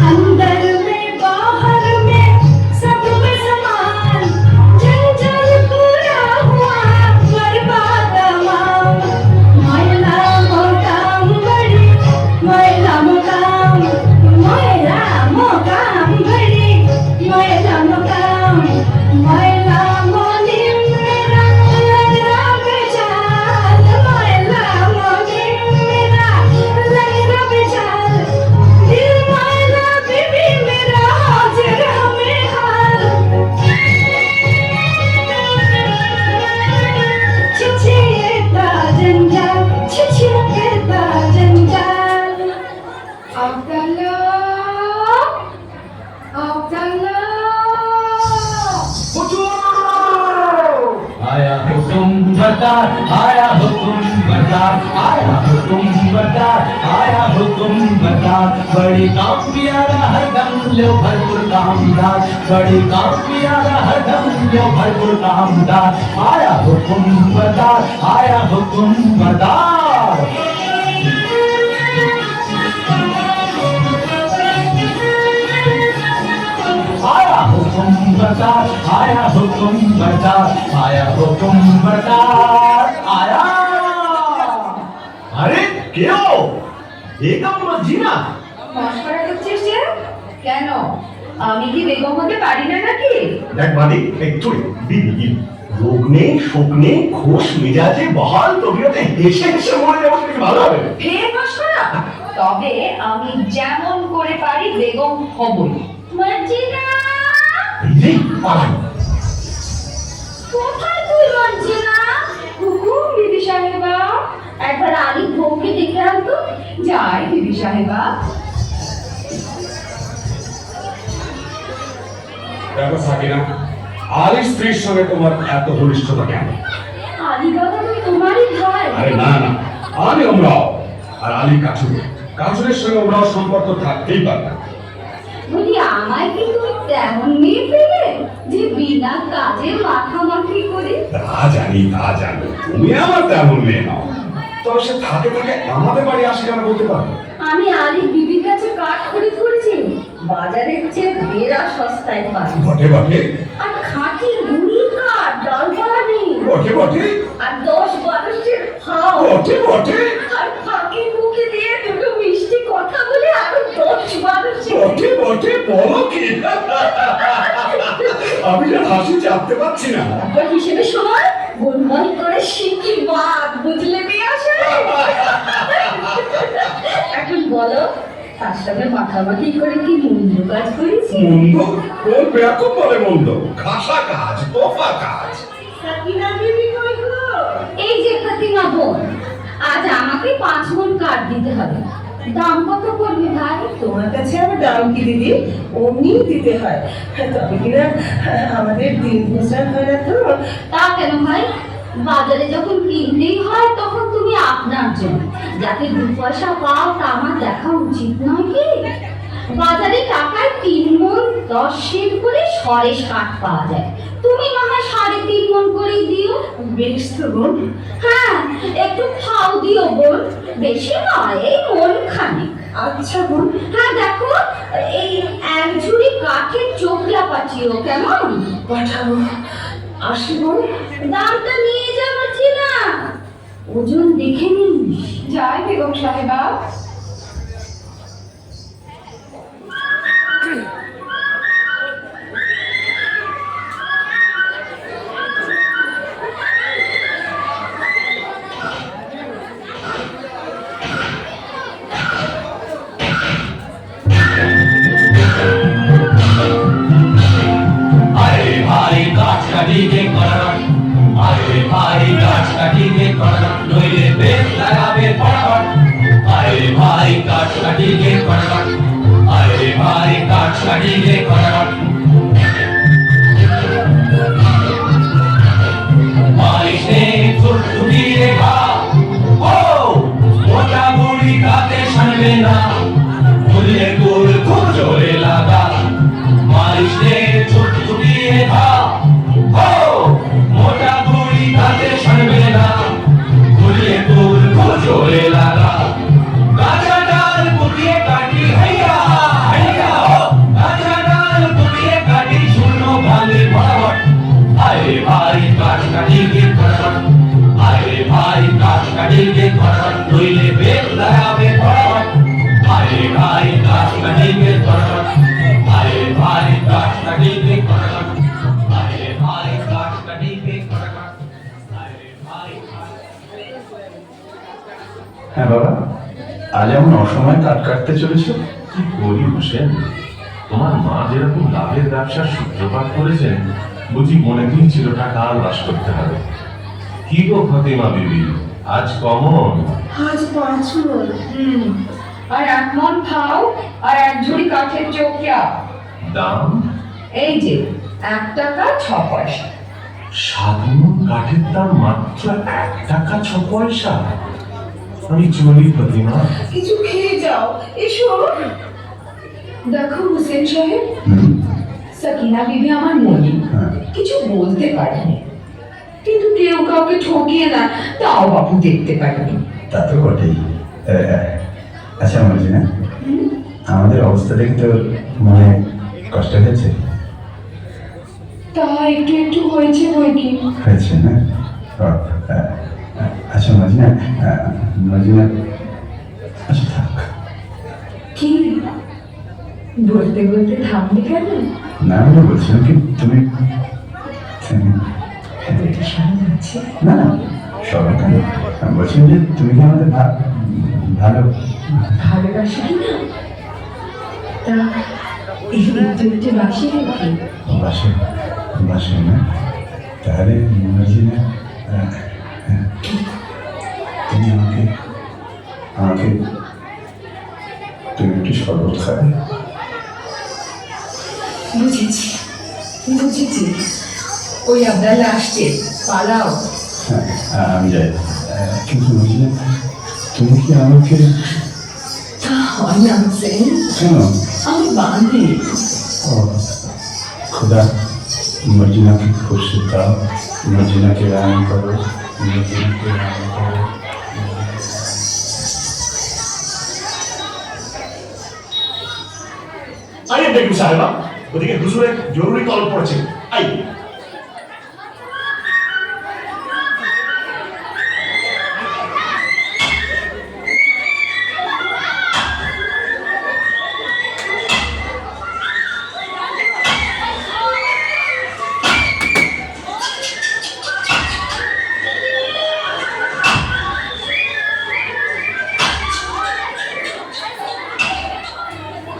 अंदर में बाहर में सब में समान, जंजाल पूरा हुआ बर्बाद तमाम। मैला मोकाम बड़ी, मैला मोकाम, मैला मोकाम बड़ी, मैला मोकाम, मैला मोनी मेरा लहरा बेचाल, मैला मोनी मेरा लहरा बेचाल, दिल मैला बीबी मेरा हाजिर हमें हाल। छिछिएता जंजाल, छिछिएता जंजाल। अब्दुल्लाह, अब्दुल्लाह। आया हुकुम बरदार, आया हुकुम बरदार, आया हुकुम बरदार, आया हुकुम बरदार। बड़ी काफियारा हरदम लो भरपूर कामदार, बड़ी काफियारा हरदम लो भरपूर कामदार। आया हुकुम बरदार, आया हुकुम बरदार। आया हुकुम बरदार, आया हुकुम बरदार, आया हुकुम बरदार, आया। আরে কেউ বেগম মজিনা মশকরা করছিস যে? কেন, আমি কি বেগম হতে পারি না নাকি? দেখ বাদি একটু বিবি রোগ নেই শোক নেই খোশ মেজাজে বহাল তবিয়তে হেসে হেসে মরে যাবো সেটা কি ভালো হবে? ফের মশকরা? তবে আমি যেমন করে পারি বেগম হবই। মর্জিনা, এই যে পালাম কোথায় তুই মর্জিনা? হুকুম বিবি সাহেবা, একবার আলী বউকে দেখে আনতো। যাই বিবি সাহেবা। দেখো সাকিনা, আলীর স্ত্রীর সঙ্গে তোমার এত ঘনিষ্ঠতা কেন? আলী বাবা তো তোমারই ভাই। আরে না না, আলী আমরাও, আর আলী কাছুরে, কাছুরের সঙ্গে আমরাও সম্পর্ক থাকতেই পারে। বলি আমায় কি তুমি তেমন মেয়ে পেলে যে বিনা কাজে মাখামাখি করে? তা জানি, তা জানি, তুমি আমার তেমন মেয়ে নাও। তবে সে থাকে থাকে আমাদের বাড়ি আসে কেন বলতে পারবে? আমি আলী বিবির কাছে কাঠ খরিদ করেছি, বাজারের চেয়ে বেড়া সস্তায় পাই। বটে বটে, আর খাঁটি গুড়ির কাঠ, ডালপালা নেই। বটে বটে, আর 10-12 খাও। বটে বটে, আর ফাঁকে মুখে দিয়ে দুটো মিষ্টি কথা বলে আরো 10-12 বটে বটে, বলো কি? আমি আর হাসি চাপতে পারছি না। একবার হিসেবে সময় গুনগুন করে শিখি বাদ, বুঝলে মেয়ে আসলে। এখন বলো, তার সঙ্গে মাখামাখি করে কি মন্দ কাজ করেছি? মন্দ? কোন বেয়াকুব বলে মন্দ? খাসা কাজ, তোফা কাজ। সাকিনা বিবি কই গো? এই যে ফাতিমা বোন, আজ আমাকে 5 মণ কাঠ দিতে হবে। দাম কত পড়বে ভাই? তোমার কাছে আমার দাম কি দিদি, অমনি দিতে হয়, তবে কিনা আমাদের দিন গুজরান হয় না তো। তা কেন ভাই? বাজারে যখন কিনতেই হয় তখন তুমি আপনার জন্য যাতে 2 পয়সা পাও তা আমার দেখা উচিত নয় কি? বাজারে টাকায় 3 মণ 10 সের করে সরেস কাঠ পাওয়া যায়, তুমি না হয় 3.5 মণ করে দিও। বেশ তো বোন। হ্যাঁ, একটু ফাও দিও বোন, বেশি নয়, এই মণ খানিক। আচ্ছা বোন। হ্যাঁ দেখো, এই 1 ঝুড়ি কাঠের চোখলা পাঠিও, কেমন? পাঠাবো। আসি বোন। দামটা নিয়ে যাচ্ছি না, ওজন দেখে নিস। যাই বেগম সাহেবা। আরে ভাই গাছ কাটিতে করার, আরে ভাই গাছ কাটিতে করার, নইলে বেশ লাগাবে পড়ার। আরে ভাই গাছ কাটিতে করার, আরে ভাই গাছ কাটিতে করার। মালিশে চুটুকিয়ে গা, ও মোটা বুড়ি কাতে শানবে না, ফুলের গুল খুব জোরে লাগা। মালিশে চুটুকিয়ে গা, ও মোটা বুড়ি কাতে শানবে না, ফুলের গুল খুব জোরে লাগা। গাছাটার কুটিয়ে কাটি হাইয়া হাইয়া আরে ভারে কাঠ কাটিতে কড়াকড়, আরে ভারে কাঠ কাটিতে কড়াকড়, আরে ভারে হ্যাঁ বাবা, আজ এমন অসময়ে কাঠ কাটতে চলেছে। কি করি হোসেন, তোমার মা যেরকম লাভের ব্যবসার সূত্রপাত করেছেন, বুঝি মনে দিয়েছিল টাকা আর বাস করতে হবে। কি গো ফতেমা বিবি, আজ কমন? আজ 5 মণ। আর 1 মণ খাও আর 1 ঝুড়ি কাঠের চৌকিয়া। দাম? এই যে 1 টাকা 6 পয়সা। 7 মণ কাঠের দাম মাত্র 1 টাকা 6 পয়সা। আমি চলি ফতেমা। কিছু খেয়ে যাও, এসো। দেখো হোসেন সাহেব, সাকিনা বিবি আমার মনি, কিছু বলতে পারেনি, কিন্তু কেউ কাউকে ঠকিয়ে না, তাও বাবু দেখতে পারেনি। তা তো বটেই। আচ্ছা মর্জিনা, আমাদের অবস্থা দেখে তোর মনে কষ্ট হয়েছে? তা একটু একটু হয়েছে বই কি। হয়েছে না? ও, আচ্ছা মর্জিনা, মর্জিনা, আচ্ছা থাক। কি বলতে বলতে থামলে কেন? না আমি বলছিলাম কি তুমি আছে না না সবাই কেন, আমি বলছিলাম যে তুমি কি আমাদের ভালো ভালোবাসি কি না? তা একটু একটু বাসি নাকি? বাসে বাসে না? তাহলে মর্জিনা, তুমি আমাকে আমাকে তুমি একটু শরবত খাবে? বুঝেছি বুঝেছি, ওই আবদাল্লা আসছে, পালাও। হ্যাঁ আমি যাই, কিন্তু মর্জিনা তুমি কি আমাকে তা হয় না হোসেন, কেন? আমি বাঁধি। ও खुदा मर्जिना की खुशी दाओ, मर्जिना के राम करो, मर्जिना के राम करो। আরে বেগম সাহেবা, ওদিকে হুজুরের জরুরি কল পড়েছে। আই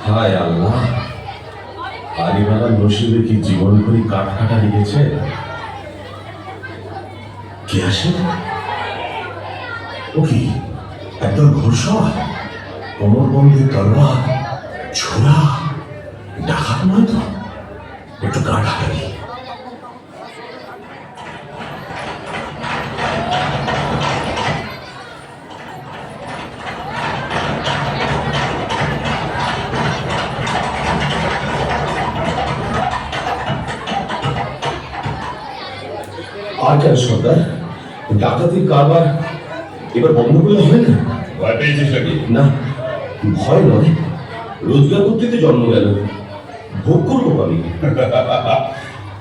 হায় আল্লাহ, আলিমালার নসিবে কি জীবন ভরি কাঠ কাটা লিখেছে। কে আসে? ও কি একদল ঘোড়সওয়ার, কোমরবন্ধে তলোয়ার, ছোড়া, ডাকাত নয় তো? একটু কাঠ হাঁটালি। আর কেন সর্দার, ডাকাতির কারবার এবার বন্ধ করলে হবে না? ভয় পেয়েছিস নাকি? না, ভয় নয়, রোজগার করতে তো জন্ম গেল, ভোগ করবো আমি।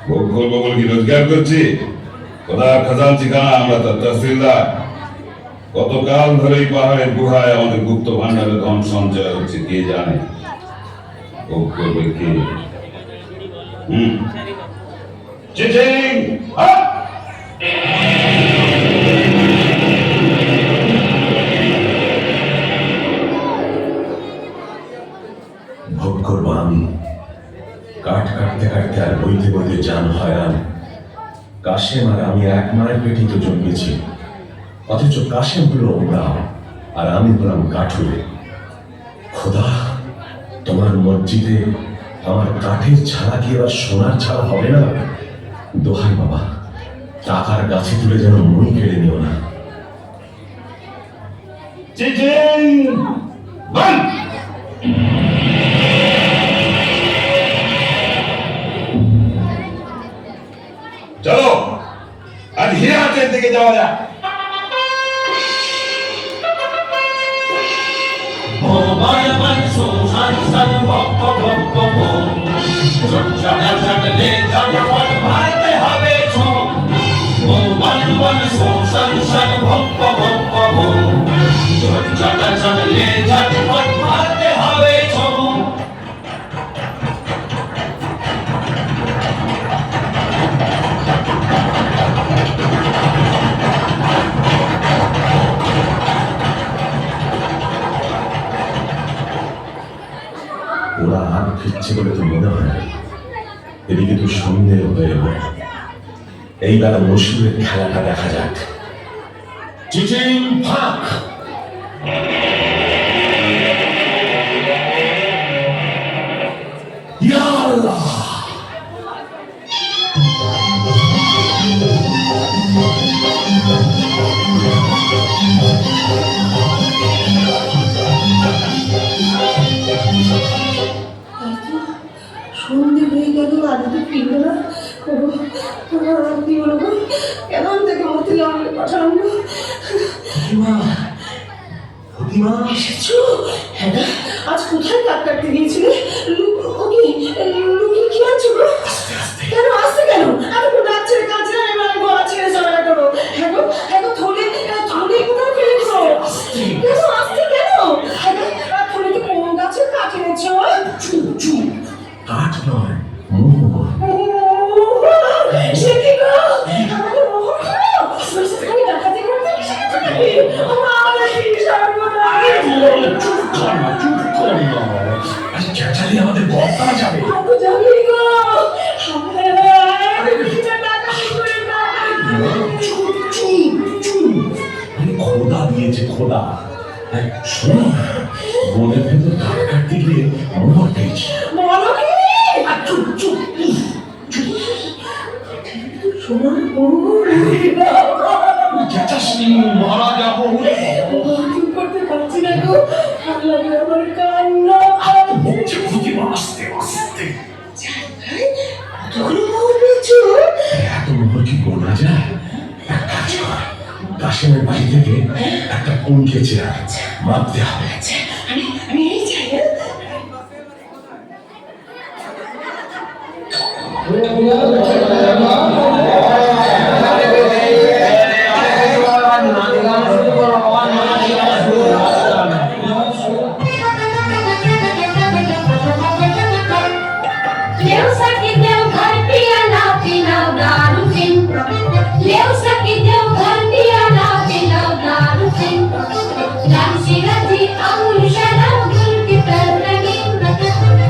ভোগ করবো বলে কি রোজগার করছি? কোথার খাজানচি খানা, আমরা তার তহসিলদার। কতকাল ধরে এই পাহাড়ের গুহায় আমাদের গুপ্ত ভান্ডারে ধন সঞ্চয় হচ্ছে, কে জানে। ভোগ করবে কে? চিচিং! আপ! ভোগ করবো আমি। কাঠ কাটতে কাটতে আর বইতে বইতে জান হয়রান। কাশেম আর আমি এক মায়ের পেটেই তো জন্মেছি, অথচ কাশেম হলো ওমরাও আর আমি হলাম কাঠুরে। খোদা, তোমার মসজিদে আমার কাঠের ছাড়া কি এবার সোনার ছাড়া হবে না? দোহাই বাবা, টাকার গাছে তুলে যেন মই কেড়ে নিও না। চিচিং! বন্ধ! চলো আজ হিরাটের দিকে যাওয়া যাক। ওরা আর ফিরছে বলে তো মনে হয় না। এদিকে তো সন্দেহ হয়ে এলো। এইবার মসুরের খেলাটা দেখা যাক। চিচিং ফাঁক। ইয়া আল্লাহ! সন্ধে হয়ে গেল, আজ তো ফিরবে না। কি বলবো, কেন থেকে মতিলাল পাঠানো? প্রতিমা এসেছো? হ্যাঁ না, আজ কোথায় কাট কাটতে গিয়েছিলে? লুকি কি আছো গো? কেন আসতে কেন? আমি তো ডাক ছেড়ে কাছে আমি গলা ছেড়ে চলা করো। হ্যাঁ গো থলে কোথায় ফেলে দিছো? কেন আসতে কেন? হ্যাঁ থলে কি কোন গাছের কাঠ এনেছো? চুপ চুপ। কাঠ নয়, মোহর। সে কি গো? আমাকে মোহর খাও? আমি ডাকাতি করতে এসেছি নাকি? আমার কি সর্বনাশ! চুপ কর না, চুপ কর না। আরে চেঁচালে আমাদের বক্তা যাবে। আমি জানি গো। আমি কিছু ডাকাতি করে না। চুপ চুপ চুপ। আরে খোদা দিয়েছে খোদা। শোনো, বনের ভেতর কাঠ কাটতে গিয়ে মোহর পেয়েছি। বলো কি? চুপ চুপ। সোনার মোহর? চেঁচাসনি, মারা যাবো। চুপ করতে পারছি না গো। ভালো লাগে আমার কান্না। বলছে প্রতিমা আস্তে আস্তে। কতগুলো মোহর পেয়েছো? এত মোহর কি গোনা যায়? এক কাজ কর, কাশেমের বাড়ি থেকে একটা কুমকে চেয়ার মাপতে হবে। আমি এই চাই। लेव सखी देव घर पियाला पिलाव दारू पिन लेव सखी देव घर पियाला पिलाव दारू पिन लाल शिराजी अमूल शराब गुल की तरंगी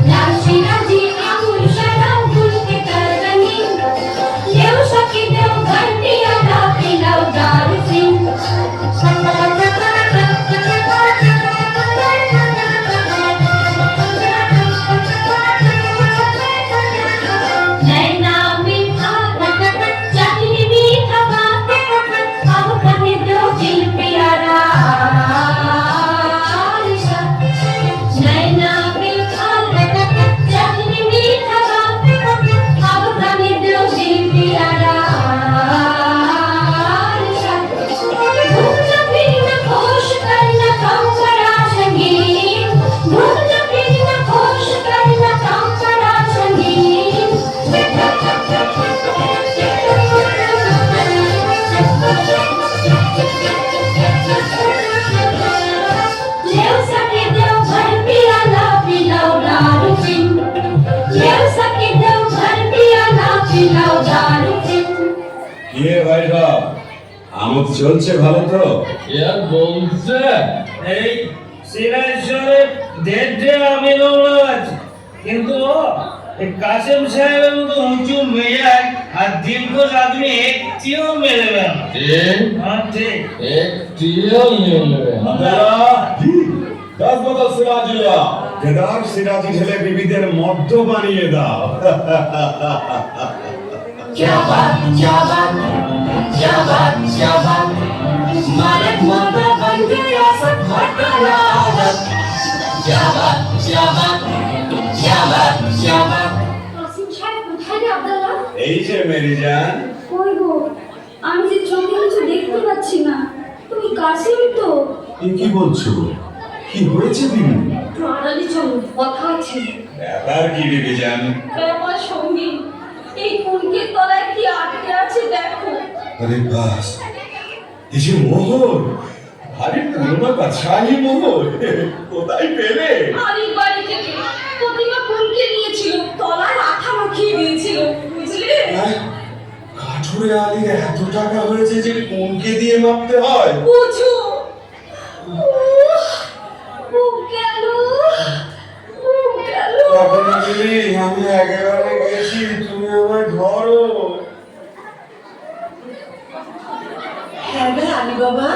लाल शिराजी अमूल शराब गुल की तरंगी लेव सखी देव घर पियाला पिलाव दारू पिन नैना मीठा चांदनी मीठा बात अब कहे दो दिल प्यारा नैना मीठा चांदनी मीठा बात अब कहे दो दिल प्यारा घूमना फिरना खुश करना काम बड़ा संगीन घूमना फिरना खुश करना काम बड़ा संगीन लेव सके देव घर पियाला पिलाओ दारू पिन लेव सके देव घर पियाला पिलाओ दारू पिन কে ভাই সব আমোদ চলছে ভালো তো? यार বলছে এই সিরাজরে দেড়ে আমি দৌড়া আছি কিন্তু এই কাসেম সাহেবের মতো উঁচু মেজাজ আর দীর্ঘ আদমি একটিও মেলেবে না হ্যাঁ ঠিক একটিও মেলেবে না দশ বোতল সিরাজি লিয়া। কেদার সিরাজি ঢেলে বিবিদের মদ্য বানিয়ে দাও। क्या बात क्या बात मालिक मोटा बन गया सब घटना आदत क्या बात কাসিম সাহেব কোথায় রে আব্দুল্লাহ? এই যে মেরি জান। কই গো আমি যে চোখে কিছু দেখতে পাচ্ছি না তুমি কাসিম তো কি বলছো? কি হয়েছে বিবি? আড়ালি চলো কথা আছে ব্যাপার কি বিবি জান? ব্যাপার সঙ্গী এই কুনকের তলায় কি আটকে আছে দেখো আরে বাস, এই যে মোহর, আরে পুরোনো বাদশাহী মোহর, কোথায় পেলে? আলির বাড়ি থেকে প্রতিমা কুনকে নিয়েছিল তলায় আঠা মাখিয়ে দিয়েছিল বুঝলে কাঠুরে আলীর এত টাকা হয়েছে যে কোনকে দিয়ে মাপতে হয়? বুঝো ও গেল আমি একেবারে গেছি, তুমি আমায় ধরো। হ্যাঁ রে আলী বাবা,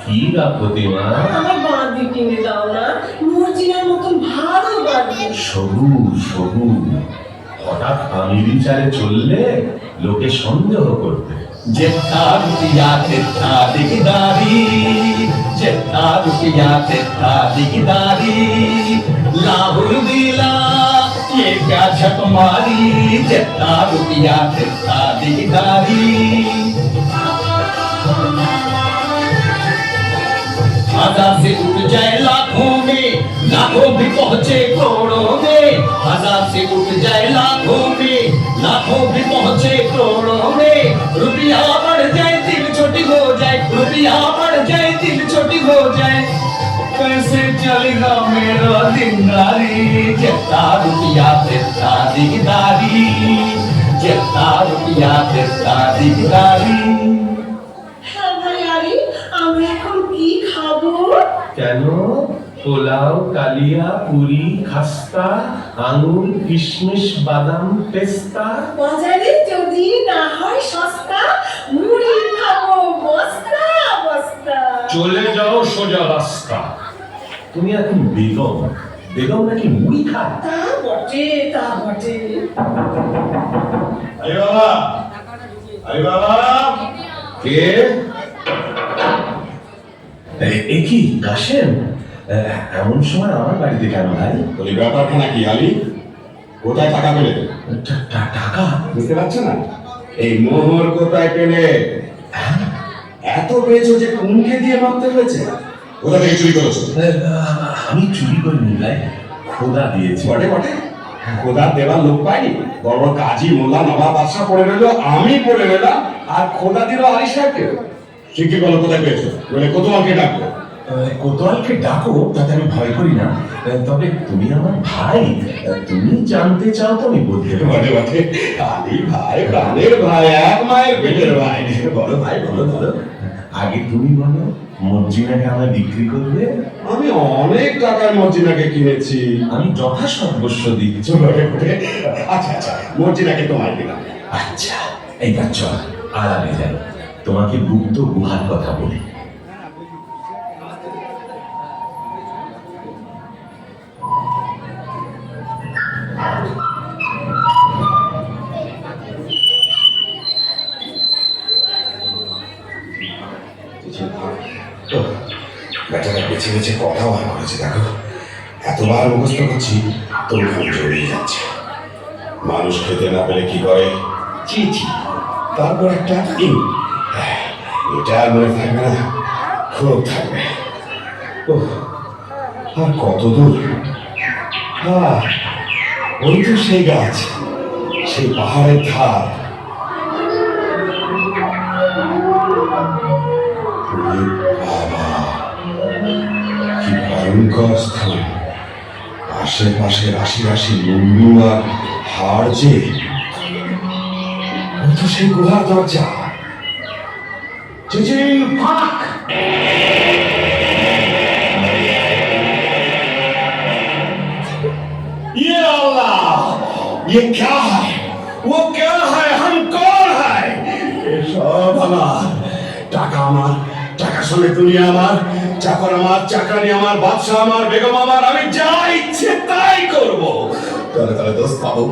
কি গা প্রতিমা? আমার বাঁধি কিনে দাও না, মর্জিনার মতন ভালো বাঁধি। সবু সবু, হঠাৎ আমি বিচারে চললে লোকে সন্দেহ করবে। जितना रुपया तितना दिगदारी, जितना रुपया तितना दिगदारी, लाहुल दिला ये क्या झक मारी, जितना रुपया तितना दिगदारी। हजार से उठ जाए लाखों में, लाखों भी पहुंचे करोड़ों में। हजार से उठ जाए लाखों में, लाखों भी पहुंचे करोड़ों में। रुपया बढ़ जाए दिल छोटी हो जाए, रुपया बढ़ जाए दिल छोटी हो जाए। कैसे चलेगा मेरा दिनदारी, जितना रुपया तितना दिगदारी, जितना रुपया तितना दिगदारी। হ্যাঁ ভাই আলী, আমরা এখন কি খাবো? কেন? পোলাও, কালিয়া, পুরি, খাস্তা, আঙুর, কিশমিশ, বাদাম, পেস্তা। বাজারে যদি না হয় সস্তা, মুড়ি খাবো বস্তা বস্তা। চলে যাও সোজা রাস্তা। তুমি এখন বেগম, বেগম নাকি মুড়ি খায়? তা বটে, তা বটে। আরে বাবা, আরে বাবা, কে? এ কি কাশেম? এমন সময় আমার বাড়িতে কেন ভাই? তোর এই ব্যাপারখানা কি আলী? কোথায় টাকা পেলে? টাকা? বুঝতে পারছো না? এই মোহর কোথায় পেলে? এত পেয়েছো যে কুমকে দিয়ে মারতে হয়েছে? কোথা থেকে চুরি করেছো? আমি চুরি করিনি ভাই, খোদা দিয়েছে। বটে বটে, খোদা দেওয়ার লোক পাইনি। বড় বড় কাজী, মোল্লা, নবাব, বাদশা পড়ে রইলো, আমি পড়ে রইলাম, আর খোদা দিল আলী সাহেবকে। ঠিক কি বলো, কোথায় পেয়েছো? বলে কোতোয়ালকে ডাকবো। কোতোয়ালকে ডাকো, তাতে আমি ভয় করি না। তবে তুমি আমার ভাই, তুমি জানতে চাও তো আমি বলতে পারি। বটে বটে, আলী ভাই, প্রাণের ভাই, এক মায়ের পেটের ভাই। বলো ভাই, বলো বলো। আগে তুমি বলো, মর্জিনাকে আমায় বিক্রি করবে? আমি অনেক টাকার মর্জিনাকে কিনেছি। আমি যথাসর্বস্ব দিচ্ছি। বটে বটে, আচ্ছা আচ্ছা, মর্জিনাকে তোমায় দিলাম। আচ্ছা, এইবার চল আরামে যাই, তোমাকে গুপ্ত গুহার কথা বলি। বেটারা বেছে বেছে কথা বার করেছে, দেখো এতবার মুখস্থ করছি তবু মন জড়িয়ে যাচ্ছে। মানুষ খেতে না পেলে কি করে? চিঠি, তারপর একটা ইং। এটা আর মনে থাকবে না, খুব থাকবে। আর কত দূর? ওই তো সেই গাছ, সেই পাহাড়ের ধার। বাবা, কি ভয়ঙ্কর স্থান! আশেপাশে রাশি রাশি মুন্ডু আর হাড় যে। ওই তো সেই গুহার দরজা। ফাঁক! ये अल्लाह, ये क्या है? वो क्या है? हम कौन है? ये सब আমার টাকা, আমার টাকা সঙ্গে দুনিয়া আমার, চাকর আমার, চাকরানি আমার, বাদশা আমার, বেগম আমার, আমি যা ইচ্ছে তাই করব। তলে তলে দোস্ত পাবো,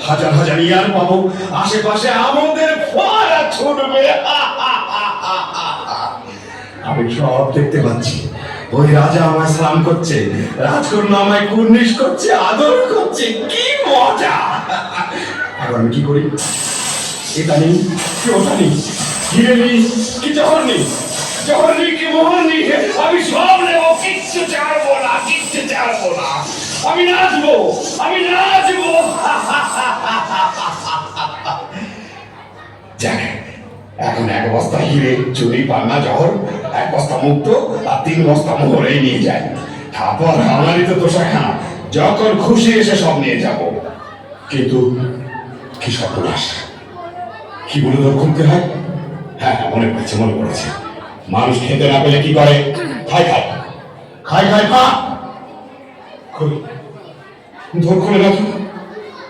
হাজার হাজার ইয়ার পাবো, আশেপাশে আমাদের ফোয়ারা ছুটবে। আমি সব দেখতে পাচ্ছি। ওই রাজা আমায় সালাম করছে, রাজকন্যা আমায় কুর্নিশ করছে, আদর করছে, কি মজা! এখন আমি কি করি? এটা নেই কি ওটা নেই, হিরে নেই কি জহর নেই, জহর নেই কি মোহর নেই, আমি সব নেবো, কিচ্ছু ছাড়বো না, কিচ্ছু ছাড়বো না। আমি নাচবো, আমি নাচবো। যাক, এখন এক বস্তা হিরে, চুরি, পান্না, জহর, এক বস্তা মুক্ত আর 3 বস্তা মোহরেই নিয়ে যায়। তারপর আমারই তো দোষাখানা, যখন খুশি এসে সব নিয়ে যাব। কিন্তু কি সর্বনাশ! কি বলে দর করতে হয়? হ্যাঁ মনে পড়েছে, মনে পড়েছে। মানুষ খেতে না পেলে কি করে? খায় খায় খায় খায় খা। দর করে না তো,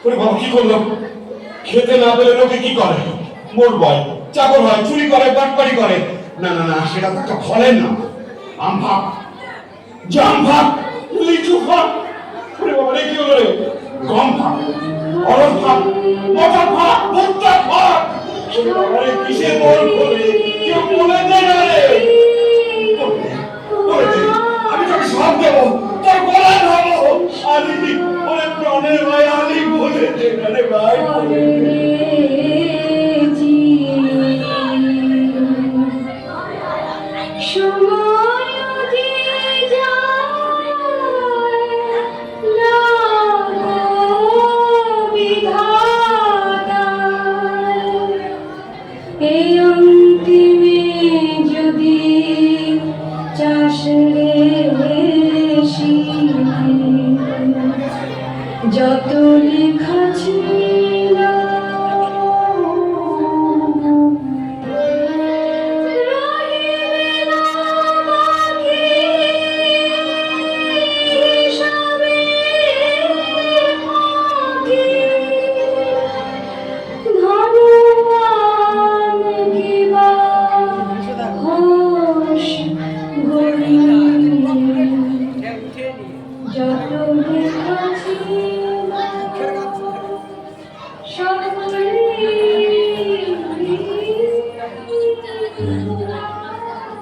ওরে বাবা কি করলাম? খেতে না পেলে লোকে কি করে? মোট বয়, চাকর হয়, চুরি করে, বাটপারি করে। না না না, সেটা তো একটা ফলের নাম। আম ভাগ, জাম ভাগ, লিচু ভাগ। ওরে বাবা রে, কি হলো রে? গম ভাগ, অরস ভাগ, মটর ভাগ, ভুট্টা ভাগ। ওরে বাবা রে, কিসের বল করে? কেউ বলে দে না রে। বলে দে, আমি তোকে সব দেবো, তোর গলায় ধরবো। আলি, ওরে প্রাণের ভাই আলি, বলে দে না রে ভাই, বলে দে। এই অন্তিমে যদি চাষরে যত লেখা ছিল রহিবে না বাকি, সবে ফাঁকি। ধনবান কিবা হোস গরি, যত লেখা ছিল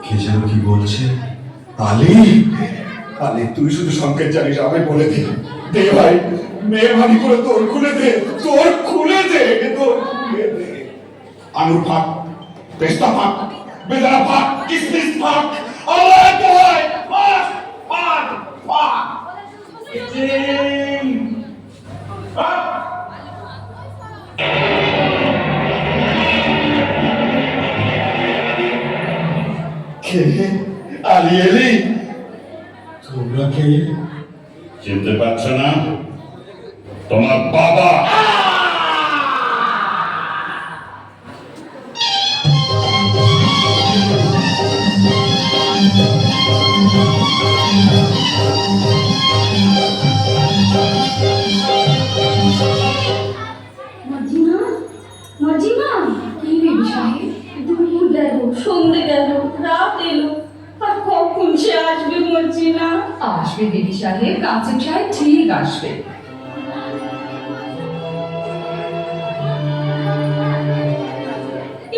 কে যেন কি বলছে? আলি, আলি তুই শুধু সংকেত জানিস, আমি বলে দে। দে ভাই, মেহরবানি করে তোর খুলে দে, তোর খুলে দে, তোর খুলে দে। আলুর ভাগ, পেস্তা ভাগ, বেদানা ভাগ, কিসমিস ভাগ, আল্লাহ ভাই, ভাগ, ভাগ, ভাগ। ভাগ। কে? আলি এলি? তোমরা কে? চিনতে পারছো না? তোমার বাবা। মর্জিনা, মর্জিনা, কি বেবি সাহেব? দুপুর গেল, সন্ধে গেল, রাত এলো, আর কখন সে আসবে মর্জিনা? আসবে বেবি সাহেব, কাসেম সাহেব ঠিক আসবে।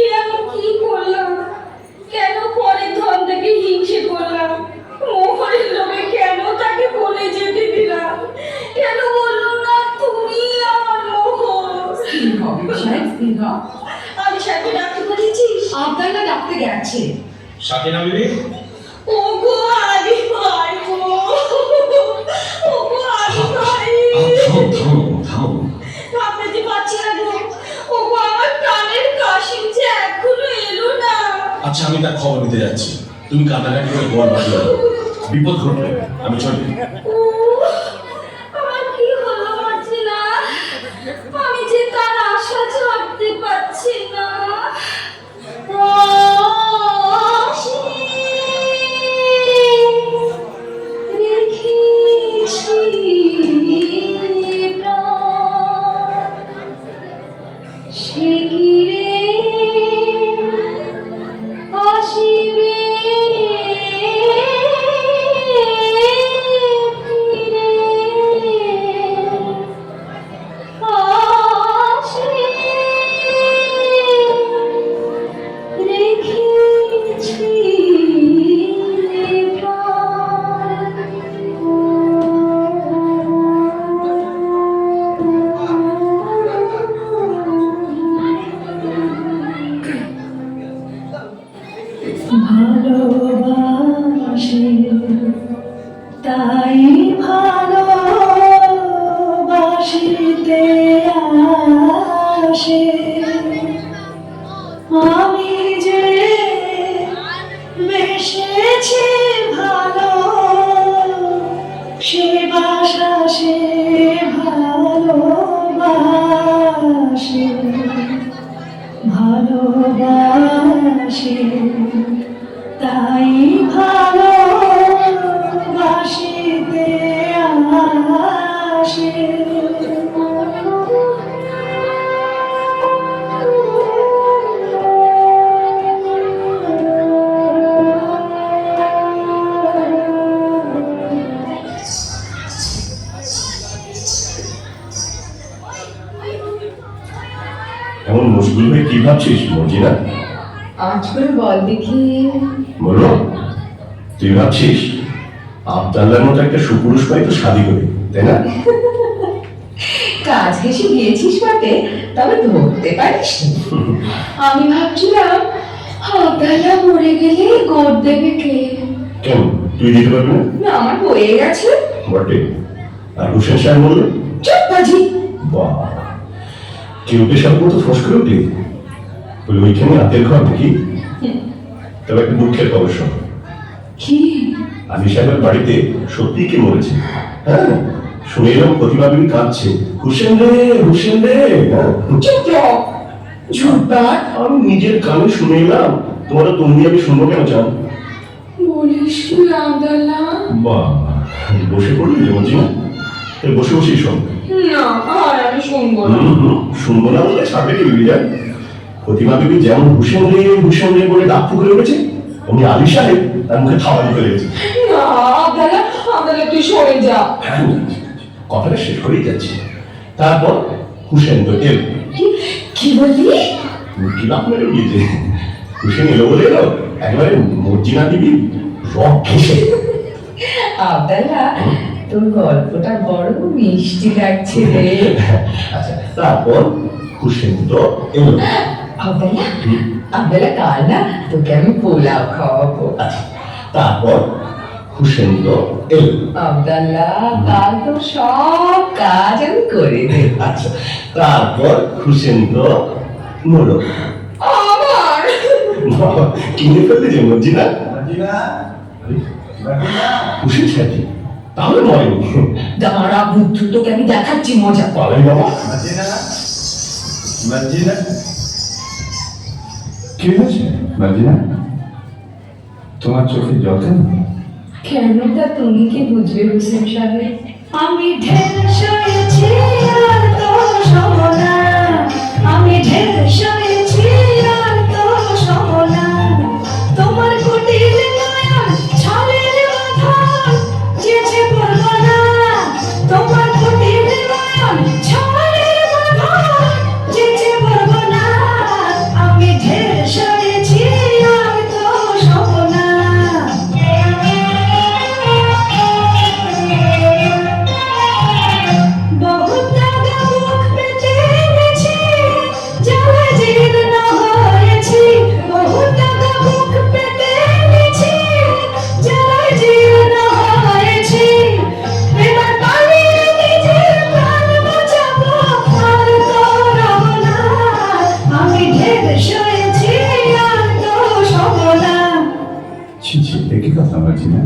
এ আমি কি করলাম? কেন পরের ধন থেকে হিংসে করলাম? মোহরের লোভে কেন তাকে বলে যেতে দিলাম? কেন বললাম না তুমি আমার মোহর? স্থির হও বেবি সাহেব, স্থির হও। আমি সাথে ডাকতে বলেছিস? আবদাল্লা ডাকতে গেছে। সাকিনা বিবি, ওগো আলি ভাই গো, ওগো আলি ভাই, থামো। ভাবতে পারছি না গো। ওগো আমার প্রাণের কাশিম যে এখনো এলো না। আচ্ছা, আমি তার খবর নিতে যাচ্ছি। তুমি কান্নাকাটি করে বল বাজিয়ে দাও। বিপদ ঘটবে, আমি চলি। আমার কি হলো মর্জিনা? আমি যে তার আশা ছাড়তে পারছি না। সে কি রে আসিবে ফিরে, আসে রেখেছি ভালোবাসে, তাই ভালোবাসিতে আসে। আমি যে বেসেছি ভালো, সে বাসা সে ভালোবাসে, ভালোবাসে, তাই ভালোবাসিতে আসে। এমন মুশকিল হয়ে কি ভাবছিস মর্জিনা? আজ করে বল দেখি। বললো তুই ভাবছিস আবদাল্লার মতো একটা সুপুরুষ পাই তো শাদি করি, তাই না? কাজ ঘেসে গিয়েছিস বটে, তবে ধরতে পারিস নি। আমি ভাবছিলাম আবদাল্লা মরে গেলে গোদ দেবে কে? কেন তুই দিতে পারবি না? না, আমার বয়ে গেছে। বটে। আর হোসেন সাহেব বললো চুপ বাজি। বাহ, কেউ পেশাব মতো ফস করে উঠলি। বলে ওইখানে হাতের ঘর নাকি? তবে একটা দুঃখের খবর শোন, কি? আলী সাহেবের বাড়িতে সত্যি কে মরেছে। হ্যাঁ, শুনে এলাম প্রতিভা বিবি কাঁদছে, হুসেন রে হুসেন রে। হ্যাঁ, চুপ রহ, ঝুটবাট। আমি নিজের কানে শুনে এলাম, তোমারও তুমি আমি শুনবো কেন চান? বলিস তুই আবদাল্লা? বাহ, বসে পড়লি যে মর্জিনা, বসে বসেই শোন। না, আর আমি শুনবো না। শুনবো না বলে ছাড়বে কি বিবি যান? প্রতিমা বিবি যেমন হুসেন রে বলে ডাক পুকুরে উঠেছে, অমনি আলী সাহেব তার মুখে খাওয়া দিতে লেগেছে। না আবদাল্লা, আবদাল্লা তুই সরে যা। হ্যাঁ, কথাটা শেষ করেই যাচ্ছে। তারপর হুসেন তো এলো। কি বললি? কি লাভ মেরে গিয়েছে, হুসেন এলো বলে এলো একেবারে মর্জিনা বিবি রক ঘেসে। আবদাল্লা, তোর গল্পটা বড় মিষ্টি লাগছে রে। আচ্ছা, তারপর হুসেন তো এলো। আবদাল্লা, আবদাল্লা কাল না তোকে আমি পোলাও খাওয়াবো। আচ্ছা, তারপর হুসেন তো এলো। আবদাল্লা, কাল তো সব কাজ আমি করে দেব। আচ্ছা, তারপর হুসেন তো মরো। আবার কিনে ফেলতে যে মর্জিনা। মর্জিনা, হুসেন সাহেব তাহলে মরেনি। দাঁড়া বুদ্ধু, তোকে আমি দেখাচ্ছি মজা। পালাই বাবা। মর্জিনা, মর্জিনা, কি হয়েছে মর্জিনা? তোমার চোখে জল কেন? কেন তা তুমি কি বুঝবে হোসেন সাহেব? আমি ঢের সয়েছি আর তো সবনা, আমি ঢের সয়েছি আর তো সবনা, তোমার কুটির নয়ন ছলের মাথা যেছে পড়বো না, তোমার কুটির নয়ন ছলের মাথা যেছে পড়বো না, আমি ঢের সয়েছি আর তো সবনা। বহুত টাকা মুখ পেতে এনেছি, জ্বালা জীর্ণ হয়েছি, বহুত টাকা মুখ পেতে এনেছি, জ্বালা জীর্ণ হয়েছি, এবার পালিয়ে নিজের প্রাণ বাঁচাবো আর তো রব না, আমি ঢের সয়েছি আর তো সব না। ছি ছি, একই কথা মর্জিনা।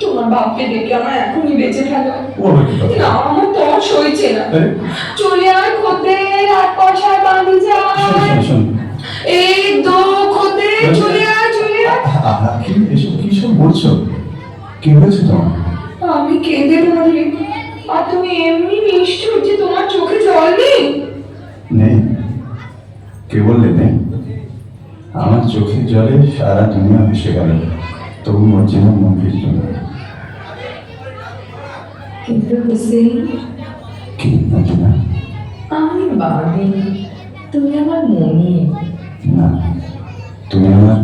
তোমার বাপকে দেখে আমার এখনই বেঁচে ফেলো। ও আবার কি কথা? না, আমার তর সইছে না। আরে, চলে আয় খদ্দের, আর পয়সায় বাঁধি শোন যায়। শোন শোন, এই দো খদ্দের, চলে আয় চলে আয়। কি এসব কি সব বলছো? কি হয়েছে তোমার? আমি কেঁদে মরি, আর তুমি এমনি নিষ্ঠুর যে তোমার চোখে জল নেই। নেই? কে বললে নেই? আমার চোখের জলে সারা দুনিয়া ভেসে গেল, তবু মর্জিনা মন ভিজল না। কিন্তু হোসেন, কি মর্জিনা? আমি বাঁধি, তুমি আমার মনি। না, তুমি আমার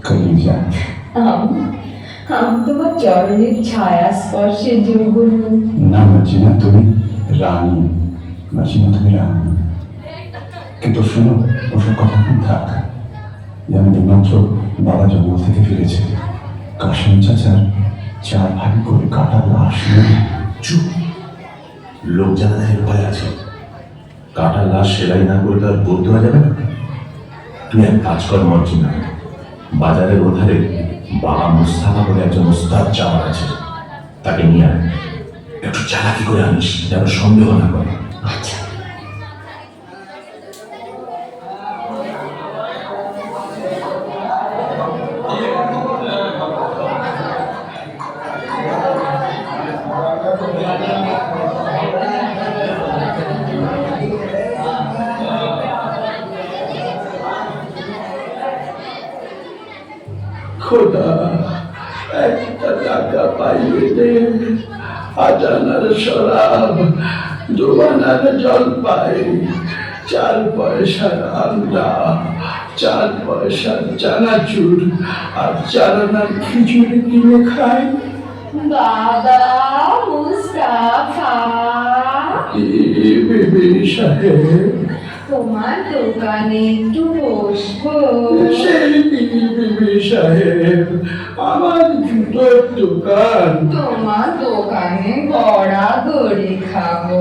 কলিজা। আমি তোমার চরণের ছায়া স্পর্শে যোগ্য নই। না মর্জিনা, তুমি রানী। মর্জিনা, তুমি রানী। কিন্তু শোনো, ওসব কথা এখন থাক। যেন দিনমাত্র বাবা জঙ্গল থেকে ফিরেছে, কাশিম চাচার 4 ভাগ করে কাটা লাশ নিয়ে। চুপ, লোক জানাজানির ভয় আছে। কাটা লাশ সেলাই না করে তো আর বলতে হওয়া যাবে না। তুই এক কাজ কর মর্জিনা, বাজারের ওধারে বাবা মুস্তাফা বলে একজন উস্তাদ চাওয়ার আছে, তাকে নিয়ে আয়। একটু চালাকি করে আনিস, যেন সন্দেহ না করে। আচ্ছা। খোদা, একটা টাকা পাইয়ে দে, আজানার শরাব, জোবানার জল পাই, চার পয়সার আল্লাহ, চার পয়সার চানাচুর আর চারানার খিচুড়ি কিনে খাই। বাবা মুস্তাফা, কি বিবি সাহেব? তোমার দোকানে একটু বসবো? সেই বিবি সাহেব, আমার জুতোর দোকান। তোমার দোকানে গড়াগড়ি খাবো।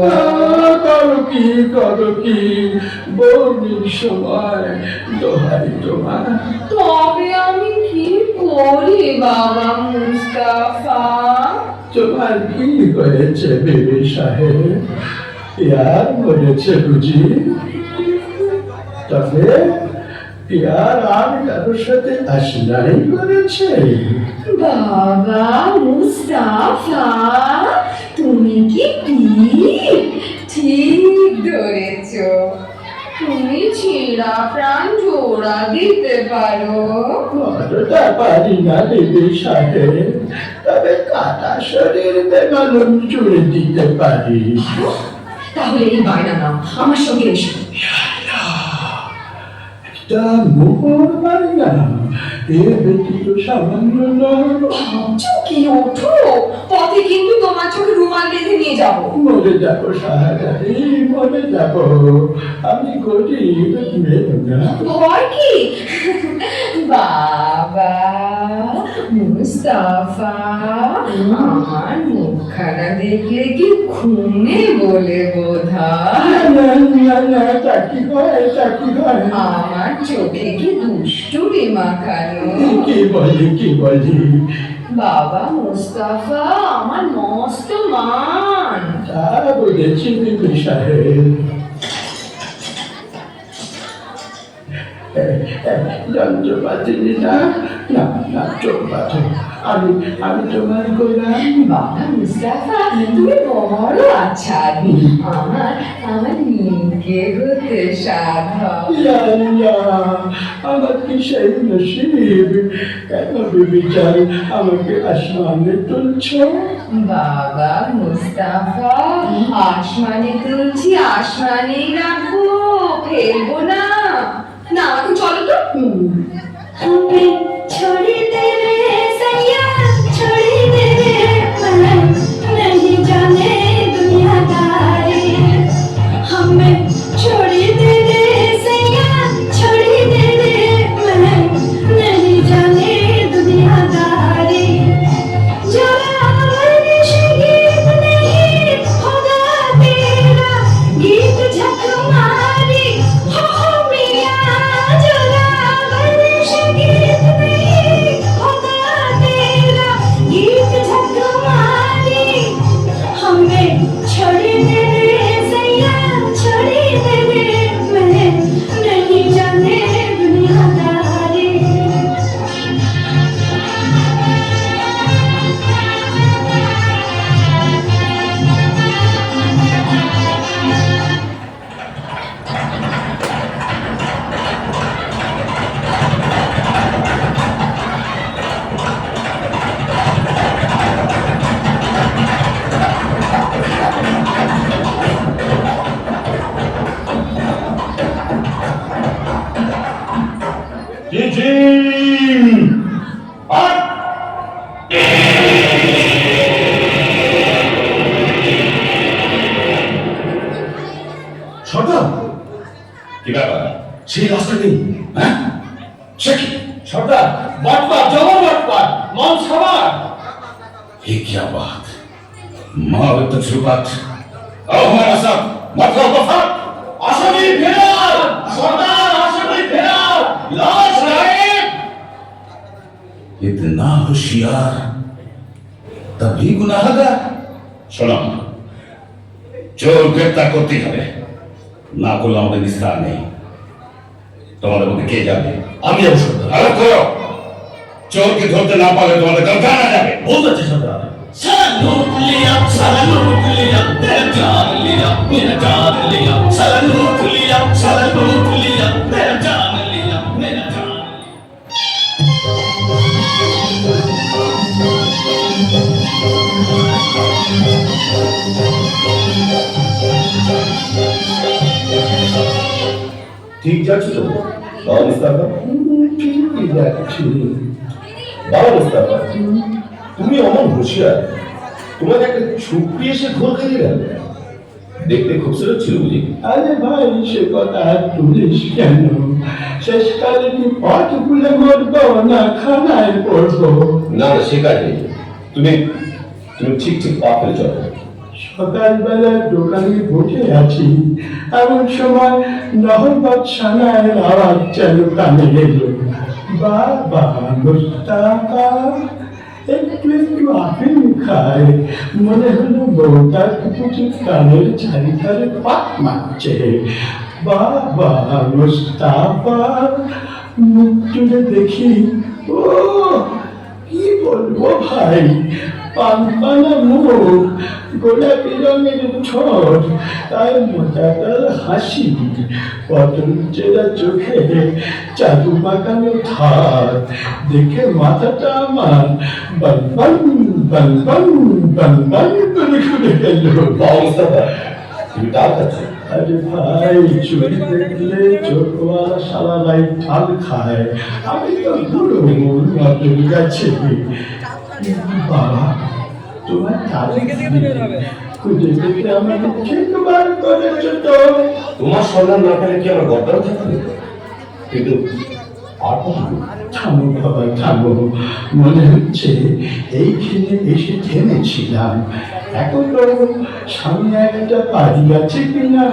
করো কি বৌনির সময়, দোহাই তোমার। তবে আমি কি করি বাবা মুস্তাফা? তোমার কি হয়েছে বিবি সাহেব? ইয়ার মরেছে বুঝি? তবে ইয়ার আর কারোর সাথে আশনাই করেছে? বাবা মুস্তাফা, তুমি কি ঠিক ধরেছ। তুমি ছেঁড়া প্রাণ জোড়া দিতে পারো। অতটা পারি না বিবি সাহেব, তবে কাটা শরীর বেমালুম জুড়ে দিতে পারি। তাহলে এই বায়না নাও, আমার সঙ্গে এসো। একটা মোহর পারি না, এ ব্যতীত সামান্য নয়। চুকি ওঠো, পথে কিন্তু তোমার চোখে রুমাল বেঁধে নিয়ে যাবো। মরে যাবো সাহায্যারি, মরে যাবো। আমি গরিব মেয়ে না। ভয় কি? বাবা মুস্তাফা, আমার মুখখানা দেখলে কি ঘুমে বলে বোধহয়? না, তা কি হয়, তা কি হয়? আমার চোখে কি দুষ্টুমি মাখানো? কি বলি? বাবা মুস্তাফা আমার মস্ত মান। তা বুঝেছি বিবি সাহেব। যন্ত্রপাতি না, চোখ পাথো। আমি তোমার গোলাম। বাবা মুস্তাফা, তুমি বড় আচ্ছা। আমার নিমকে হতে সাধা। আমার কি সেই নসিব? কেন বিবি চাই আমাকে আসমানে তুলছ? বাবা মুস্তাফা, আসমানে তুলছি, আসমানেই রাখবো, ফেলবো না। না, এখন চলো তো। हमें छोड़ दे रे सैया, छोड़ दे रे मन, नहीं जाने दुनियादारी। हमें छोड़ दे रे सैया, छोड़ दे रे मन, नहीं जाने दुनियादारी। जरा वर्णिश गीत नहीं होगा तेरा, गीत झक मारी हो मिया। जरा वर्णिश गीत नहीं होगा तेरा, गीत झक मारी। हमें छोड़ दे रे सैया, छोड़ दे रे मैं, नहीं जाने दुनियादारी। সর্দার, কি ব্যাপার? সেই রাস্তা নেই। হ্যাঁ, সে কি? সর্দার, বটপাট, জবর বটপাট, মন সবার। ये क्या बात? मार तजुर्बात। आओ हमारा साथ, मत लो बफात। আসামি ফেরাও! সর্দার, আসামি ফেরাও! লাশ গায়েব! इतना होशियार तभी गुनाहगार। শোনো, চোর গ্রেপ্তার করতে হবে, না করলে আমাদের নিস্তার নেই। তোমাদের মধ্যে কে যাবে? আমি যাবো সর্দার। আরে করো, চোরকে ধরতে না পারলে তোমাদের কাল জানা যাবে। বলতে চাই সর্দার। सारा लूट लिया, सारा लूट लिया, मेरा जान लिया, मेरा जान लिया। सारा लूट लिया, सारा लूट लिया, मेरा जान लिया, मेरा जान। Thank you. ঠিক যাচ্ছ তো বাবা মুস্তাফা? ঠিকই যাচ্ছি। বাবা মুস্তাফা, তুমি অমন হুঁশিয়ার, তোমাকে একটা ছুপড়ি এসে ঘোর খাইয়ে গেল। দেখতে খুবসুরত ছিল বুঝি? আরে ভাই, সে কথা আর তুলিস কেন? শেষকালে কি পথ ভুলে মরবো না খানায় পড়বো? না না, সে কাজ নেই। তুমি তুমি ঠিক ঠিক পা ফেলে চলো। সকালবেলা দোকানে বসে আছি, এমন সময় নহবত সানায় আওয়াজ যেন কানে এলো। বাবা মুস্তাফা একটু একটু আফিম খায়, মনে হলো বউটার কিছু কানের ঝাড়ি ধারে পাক মারছে। বাবা মুস্তাফা মুখ তুলে দেখি, ও কি বলবো ভাই, পানপানা মুখ, গোলাপি রঙের ঠোঁট, তার মোটাটার হাসি, পটল চেরা চোখে চাদু পাকানো ধার, দেখে মাথাটা আমার বানবান বানবান বানবান করে ঘুরে গেল। বাবা মুস্তাফা, তুমি ডাল খাচ্ছ? আরে ভাই, চুরি দেখলে চোখওয়ালা সালালাই ঠাল খায়, আমি তো বুড়ো নজর গেছে। বাবা, তোমার খুঁজে পেতে আমাকে ঠিক বার করেছ তো। তোমার সন্ধান না পেলে কি আমার গদ্দার থাকবে? কিন্তু আর কত? থামো বাবা, থামো। মনে হচ্ছে এইখানে এসে থেমেছিলাম। এখন তো সামনে একটা বাড়ি আছে কিনা।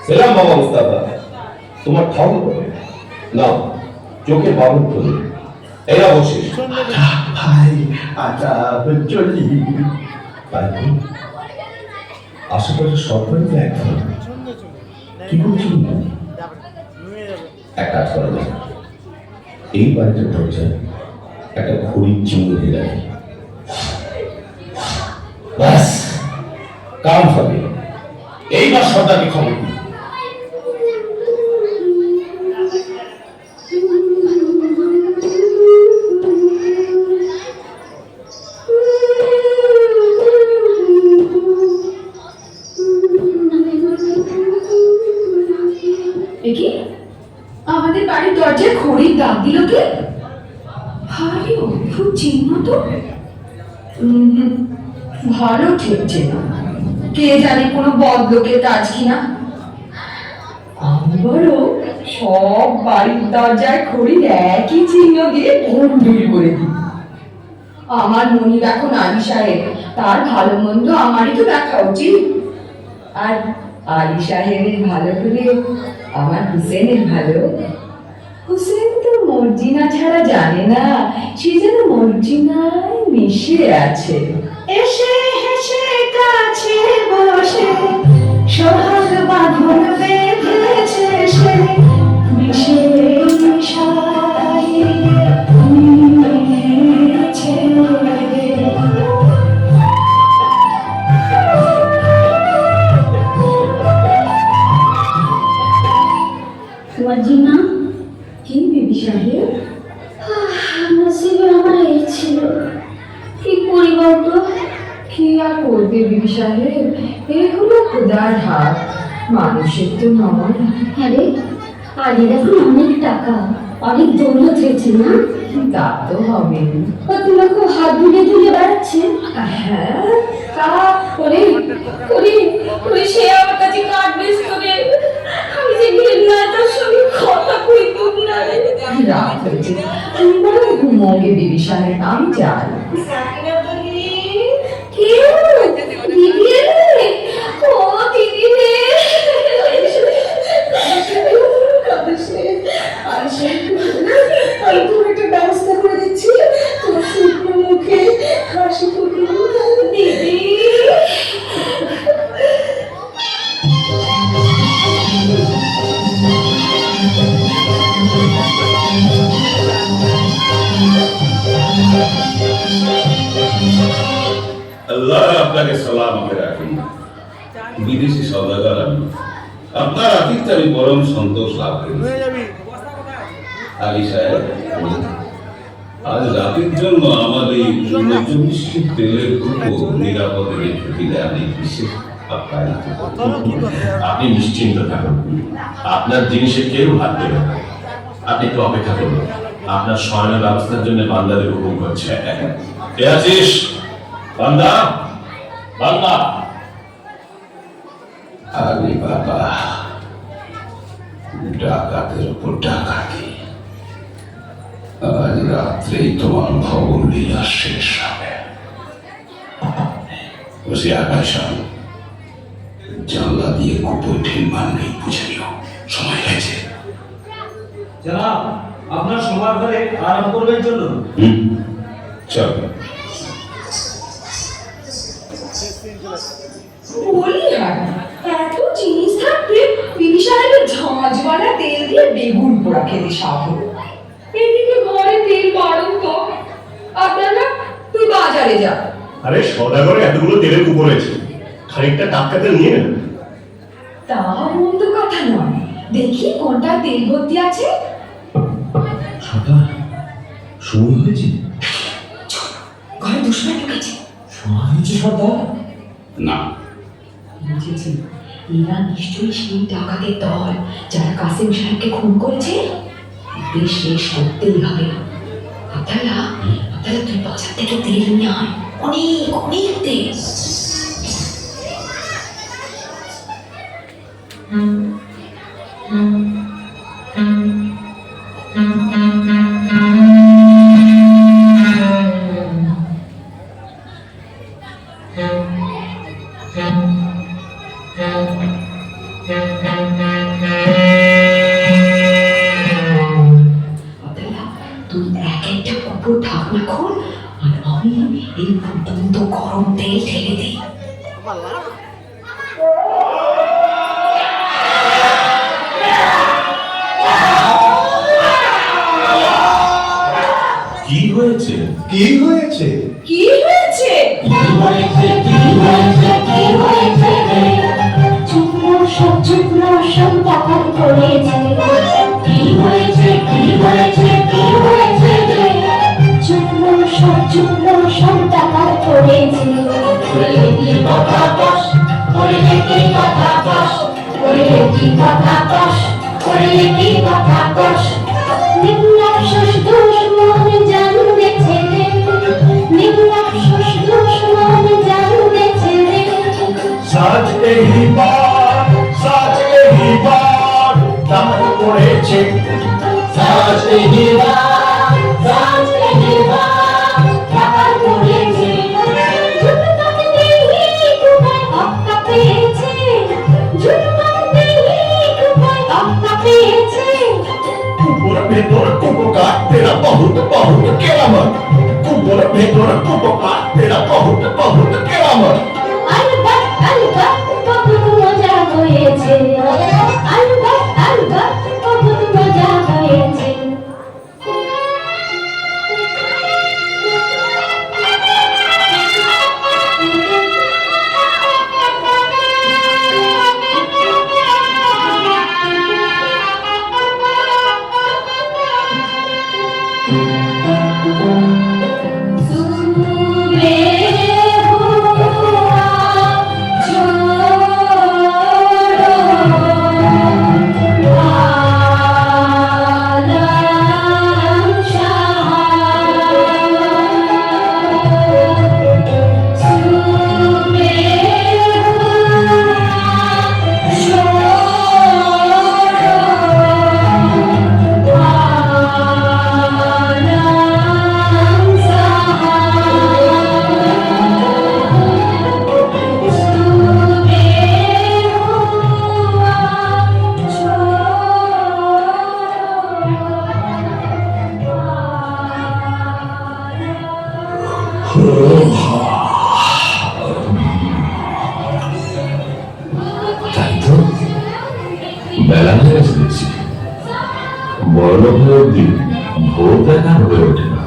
সেলাম বাবা মুস্তাফা, তোমার ঠাউর করে না, চোখে বাবুর খুলে এরা বসিস। ভাই, আদাব, চলি। আশেপাশে সব বাড়িতে এক ধরনের। কি করছি এক কাজ করা যায়, এই বাড়িটার দরজায় একটা ঘড়ির চিহ্ন দিয়ে রাখি, ব্যাস কাম হবে। এইবার সর্দারকে খবর দিই। দেখি, আমাদের বাড়ির দরজায় খড়ির দাগ দিল কে? ভারী অদ্ভুত চিহ্ন তো। ভালো ঠেকছে না, কে জানে কোনো বদলোকের কাজ কিনা। আমারও সব বাড়ির দরজায় খড়ির একই চিহ্ন দিয়ে ভন্ডুল করে দিই। আমার মনিব এখন আলী সাহেব, তার ভালো মন্দ আমারই তো দেখা উচিত। আর আলী সাহেবের ভালো হলে আমার হুসেনের ভালো। হুসেন তো মর্জিনা ছাড়া জানে না, সে যেন মর্জিনায় মিশে আছে। এসে হেসে কাছে বসে সোহাগ বাঁধন বেঁধেছে সে, মিশে মিশাই মিলেছে। মর্জিনা, কি বিবি সাহেব? নসিবে আমার এই ছিল, কি করি বলতো? কি আর করবে বিবি সাহেব, এ হলো খোদার হাত, মানুষের তো নয়। আরে আলির এখন অনেক টাকা, অনেক দৌলত হয়েছে না? তা তো হবে। তোমার খুব হাত ধুলে ধুলে বেড়াচ্ছে। হ্যাঁ, তা করে করে করে সে আমার কাছে কাঠ বেশ করে, আমি যে ঘেন্না তার সঙ্গে কথা কইব না রে। রাত হয়েছে, তুমি বরং ঘুমোগে বিবি সাহেব, আমি যাই। কি দিদি রে? ও দিদি রে, আমি তোমার একটা ব্যবস্থা করে দিচ্ছি, তোমার শুকনো মুখে হাসি ফুটলো। দিদি আল্লাহ আপনাকে সালামতে রাখুন। বিদেশি সওদাগর আমি, আপনার আতিথ্যে আমি পরম সন্তোষ লাভ করেছি। আলী সাহেব, আজ রাতের জন্য আমার এই 39টি তেলের কুপো নিরাপদে রেখে দিলে আমি বিশেষ আপনি নিশ্চিন্ত থাকুন, আপনার জিনিসে কেউ হাত দেবে না। আপনি একটু অপেক্ষা করুন, আপনার শয়নের ব্যবস্থার জন্য বান্দাদের হুকুম করছে। কে আছিস বান্দা? বান্দা। আরে বাবা, ডাকাতের উপর ডাকাতি। আজ রাত্রেই তোমার ভবন লীলা শেষ হবে। বসে আকাশ জানলা দিয়ে কুপুর ঢিল মারলেই বুঝে নিও সময় হয়েছে। জনাব, আপনার সবার ঘরে আরাম করবের জন্য। চল। বলি আর এত জিনিস থাকতে তিনি সাহেবের ঝাঁঝওয়ালা তেল দিয়ে বেগুন পোড়া খেতে সাধু। এদিকে ঘরে তেল বাড়ন তো। আপনারা তুই বাজারে যা। আরে সদাগরে এতগুলো তেলের কুপো রয়েছে, খানিকটা টাটকা তেল নিয়ে নেন। তা মন্দ কথা নয়, দেখি কোনটা তেল ভর্তি আছে। সময় হয়েছে, ঘরে দুশ্মন ঢুকেছে। সময় হয়েছে সর্দার। না, বুঝেছি, এরা নিশ্চয়ই সেই ডাকাতের দল যারা কাসিম সাহেবকে খুন করেছে। এদের শেষ করতেই হবে। আপনারা তুই বাজার থেকে তেল নিয়ে আয়, অনেক অনেক তেল। তুই এক একটা কুকুর ঢাকনা খোল, আর আমি এই ফুটন্ত গরম তেল ঢেলে দিই। কি হয়েছে? কি হয়েছে? কি হয়েছে? সাজ এই বার দাম পড়েছে। সাজ এই কুকুর ভেতর কুকুর কাট তেরা বহুত বহুত কেরামত। কুকুর ভেতর কুকুর কাট তেরা বহুত বহুত কেরামত। তাই তো বেলা হয়ে ফেলেছি। বড় হয়ে অব্দি ভোর দেখা হয়ে ওঠে না।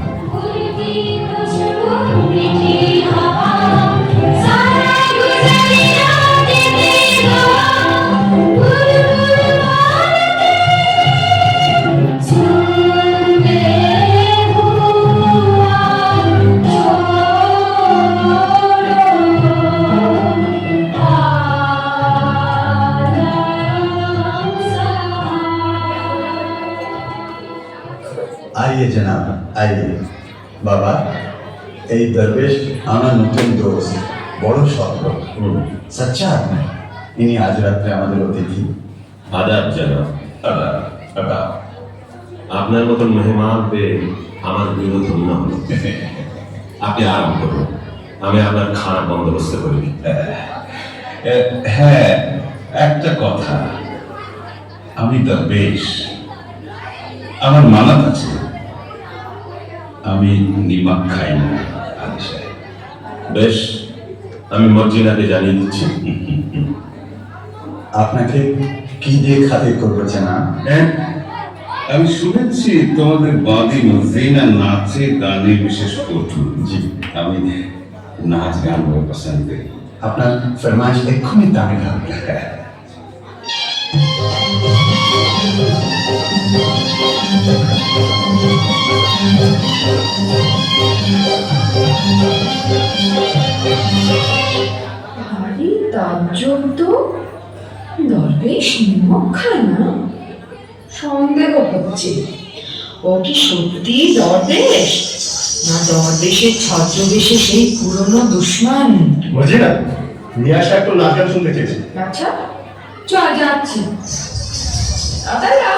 आइए जनाब आइए बाबा এই দরবেশ আমার নতুন দোস্ত বড় সত্য সচ্চা আদমি ইনি আজ রাত্রে আমাদের অতিথি আদাব জানাব। আদা আদা আপনার মতন মেহমান পেয়ে আমার গৃহ ধন্য হল। আপনি আরাম করুন, আমি আপনার খাওয়ার বন্দোবস্ত করি। হ্যাঁ, একটা কথা, আমি দরবেশ, আমার মানাত আছে, আমি নিমক খাই না। আলী সাহেব, বেশ, আমি মর্জিনাকে জানিয়ে দিচ্ছি। আপনাকে কি দিয়ে খাতির করবো জানাব? হ্যাঁ, আমি শুনেছি তোমাদের বাদী মজিনা নাচে গানে বিশেষ পটু। জি আমি নাচ গান বড় পছন্দ করি। আপনার ফরমাইশ এক্ষুনি তামিল হবে। আরে তাজ্জব তো, দরবেশ নিমক খায় না? সন্দেহ হচ্ছে ও কি সত্যি দরবেশ, না দরবেশের ছদ্মবেশে সেই পুরনো দুশ্মন? মজিনা নিয়ে আসা একটু নাচ গান শুনতে চেয়েছি। আচ্ছা চল যাচ্ছি। আব্দাল্লাহ,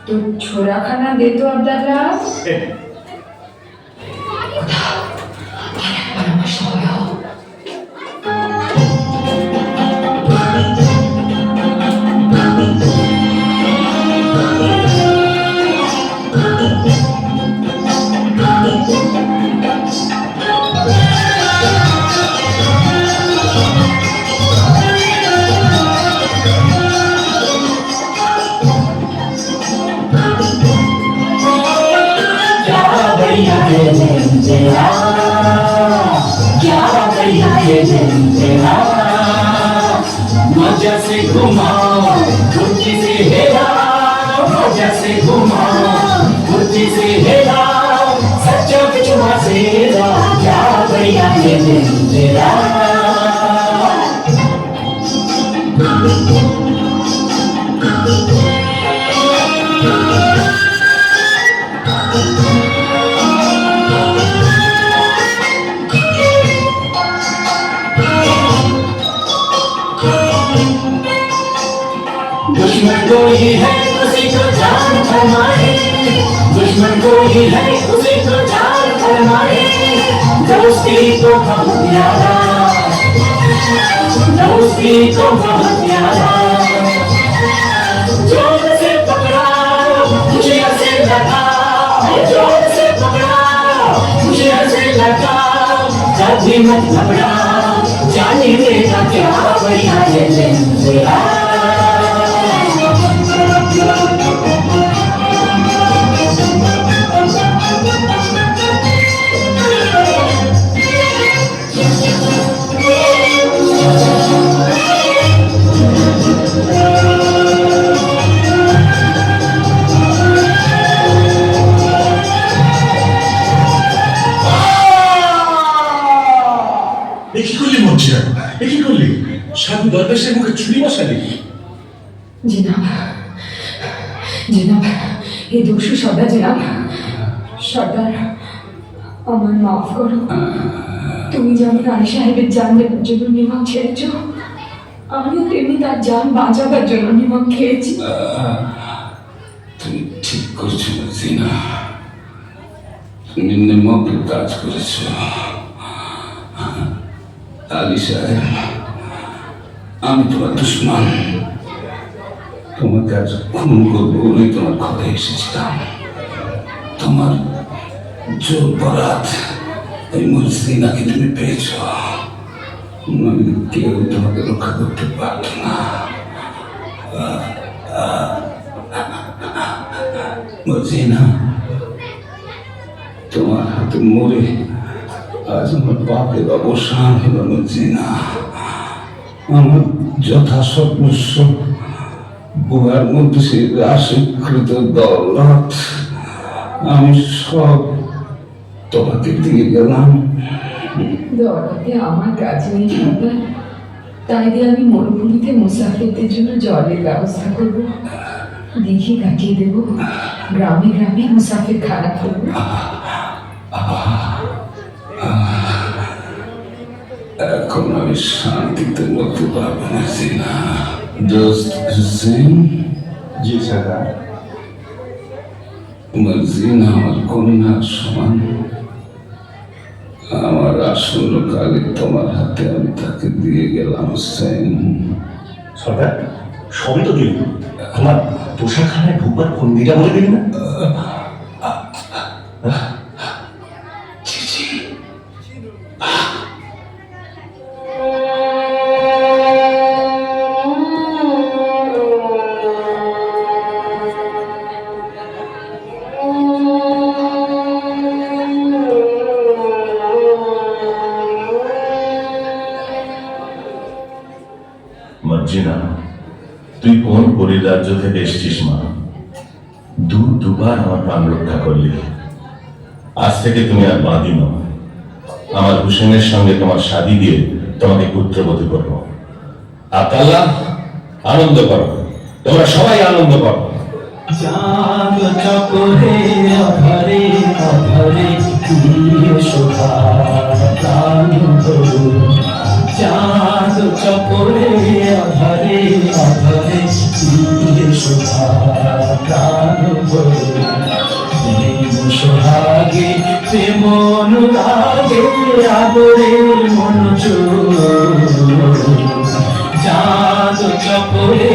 তো ছোড়াখানা দে তো আব্দাল্লাহ। আমার সময় হোক। मजा से घुमाओ फुर्ती से हेलाओ, मजा से घुमाओ फुर्ती से हेलाओ, सच्चा बिचवा से क्या बढ़िया ये दिन तेरा। दुश्मन कोई है उसी को जान फरमाए, दुश्मन कोई है उसी को जान फरमाए, दोस्ती को बहुत प्यारा, दोस्ती को बहुत प्यारा, जोर से पकड़ाओ खुशियां से लगाओ, जोर से पकड़ाओ खुशियां से लगाओ, जल्दी मत घबराओ, जाने देगा क्या बढ़िया ये दिन तेरा। কি করলি মজিনা, কি করলি? সাধু দরবেশের মুখে ছুরি বসালি? জনাব, জনাব, এই দোষী সর্দার জনাব, সর্দার আমার মাফ করো। তুমি যেমন আলী সাহেবের জান দেবার জন্য নিমক ছেড়েছ, আমিও তেমনি তার জান বাঁচাবার জন্য নিমক খেয়েছি। তুমি ঠিক করছো মজিনা, তুমি নিমকের কাজ করেছো। আলী সাহেব, আমি তোমার দুশ্মন, তোমাকে আজ খুন করবো বলে তোমার ঘরে এসেছিলাম। তোমার জোর বরাত এই মুসলিনাকে তুমি পেয়েছ, কেউ তোমাকে রক্ষা করতে পারত না। মজিনা, তোমার হাতে মরে আজ আমার বাপের অবসান হলো। মজিনা, আমার যথাসর্বস্ব বুয়ার মধ্যে সে রাশিকৃত দৌলত আমি সব তোমাকে দিয়ে গেলাম। দৌলতে আমার কাজ নেই সর্দার, তাই দিয়ে আমি মরুভূমিতে মুসাফিরদের জন্য জলের ব্যবস্থা করব। দেখি কাটিয়ে দেবো, গ্রামে গ্রামে মুসাফির খানা করবো। এখন আমি শান্তিতে বলতে পারবো না জিনা। দোস্ত হুসেন। জি স্যার। জিনা আমার কন্যার সমান। আমার আসন্ন কালে তোমার হাতে আমি তাকে দিয়ে গেলাম হুসেন। সরকার, সবই তো দিল, তোমার পোশাকখানায় ঢুকবার ফন্দিটা বলে দিলি না? মর্জিনা, তুই কোন পরিরাজ্য থেকে এসেছিস মা? দুবার আমার প্রাণ রক্ষা করলি। আজ থেকে তুমি আর বাদী নও। আমার হুসেনের সঙ্গে তোমার শাদী দিয়ে তোমাকে পুত্রবতী করবো। আল্লাহ আনন্দ করো, তোমরা সবাই আনন্দ করো। চাঁদ চকরে অধরে অধরে দিয়ে শোভা প্রাণ ধরু। চাঁদ চকরে অধরে অধরে দিয়ে শোভা প্রাণ ধরু। প্রেম সোহাগে প্রেম অনুরাগে আদরে মন চাঁদ চকরে